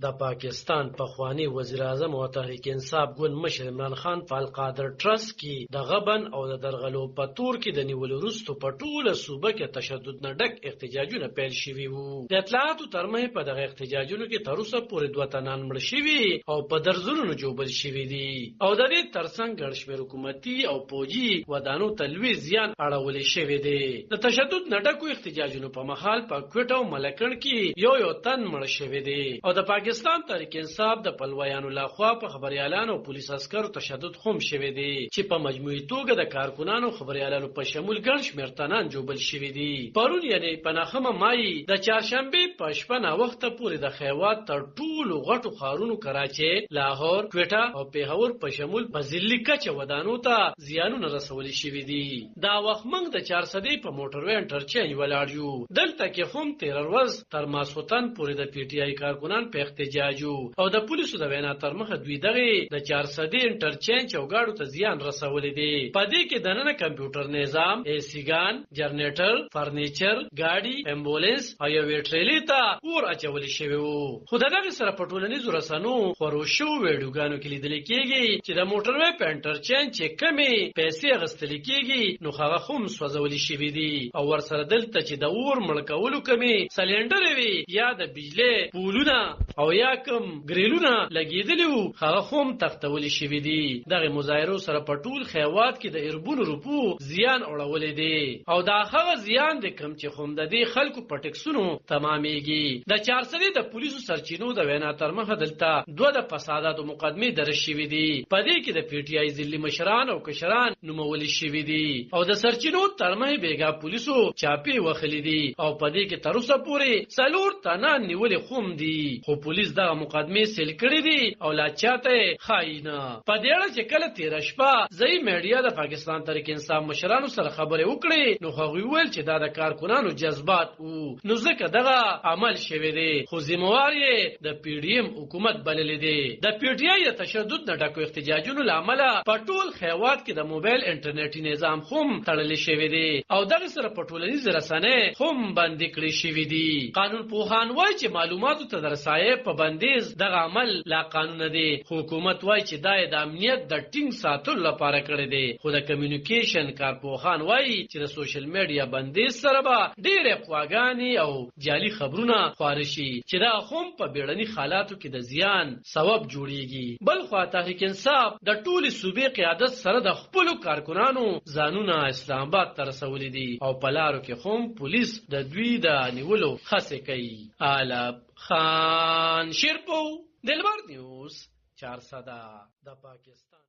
د پاکستان پخوانی وزیر اعظم او تحریک انصاف ګوند مشر عمران خان په القادر ټرست کې د غبن او د درغلو په تور کې د نیولو وروسته په ټوله صوبه کې تشدد نه ډک احتجاجونه پیل شوي وو. د اطلاعاتو تر مخې په دغه احتجاجونو کې تر اوسه پورې 2 تنان مړه شوي او په درزونو جوړل شوي دي او د دې ترڅنګ ګڼ شمېر حکومتي او پوجي ودانو ته لوی زیان اړولی شوی دی. د تشدد نه ډکو احتجاجونو په مهال په کوټه او ملکن کې یو تن مړ شوی دی او د پاکستان تحریک انصاف د پلویانو لخوا په خبريالانو او پولیس عسکرو تشدد خوم شوی دی چې په مجموعي توګه د کارکونانو خبريالانو په شمول ګڼ شمېر تنان جوړل شوی دی. پرون یعنی په 9 مای د چهارشنبه په شپه نا وخت پورې د خیوات تر ټولو غټو ښارونو کراچي، لاهور، کوټه او پیښور په شمول په ځلي کچه ودانو ته زیانونه رسول شوی دي. دا وخت موږ د 400 په موټروي انټرچینج ولاړ یو. دلته کې هم 13 ورځ تر ماسوتن پورې د پی ټی آی کارکونان په احتجاج او د پولیسو د وینا تر مخه دوی دغه د 400 انټرچینج او گاډو ته زیان رسولې دي. په دې کې دننه کمپیوټر نظام، ایسیګان، جنریټر، فرنیچر، گاډي، امبولانس او یو ټریلی ته اور اچول شوی وو. خو دغه سره په ټولنیزو رسنو خورو شو ویډیوګانو کې لیدل کېږي چې د موټروي په انټرچینج چې کمی پیسې غستل کېږي نو هغه هم سوځول شوی دي او ورسره دلته چې د اور مړکولو کمی سلندر وي یا د بجلی پولونه او یا کوم ګریلونه لګیدلی وو هغه هم تختول شوی دي. دغه مظاهرو سره په ټول خیوات کې د اربون روپو زیان اړولې دي او دا هغه زیان د کم چې هم د دې خلکو په ټکسونو تمامېږي. د 400 د پولیسو سرچینو د وینا تر مخه دلته 2 د فساداتو مقدمې درج شوي دي. په دې کې د پی ټی آی ځلي مشران او کشران نومول شوي دي او د سرچینو تر مخه بیګا پولیسو چاپی وخلې دي او په دې کې تر اوسه پورې څلور تنان نیولې خوم دي. خو پولیس دغه مقدمې سیل کړې دي او لا چاته خاینه. په دې اړه چې کله تیر شپه ځای میډیا د پاکستان تحریک انصاف مشرانو سره خبرې وکړې نو هغوی ویل چې دا د کارکونانو جذبات وو نو ځکه دغه عمل شوی دی خو ذمہوار یې د پی ډی ایم حکومت بللی دی. د پی ټی آی د تشدد نه ډکو احتجاجونو له امله په ټول خیوات کې د موبایل انټرنیټي نظام هم تړل شوی دی او دغه سره په ټولنیز رسنۍ هم بندي کړی شوی دی. قانون پوهان وایي چې معلوماتو ته د رسایۍ په بندیز دغه عمل لا قانون دی. حکومت وایي چې دا د امنیت د ټینګ ساتلو لپاره کړی دی خو د کمیونیکیشن کارپوهان وایي چې د سوشل میډیا بندیز سره به ډېرې خواګانې او جعلي خبرونه خپاره شي چې دا هم په بیړني حالاتو کې د زیان سبب جوړیږي. بل خوا تحریک انصاف د ټولې صوبې قیادت سره د خپلو کارکونانو ځانونه اسلام آباد ته رسولي دي او په لارو کې هم پولیس د دوی د نیولو هڅې کوي. علب خان شیرپو، دلبر نیوز، 400 د پاکستان.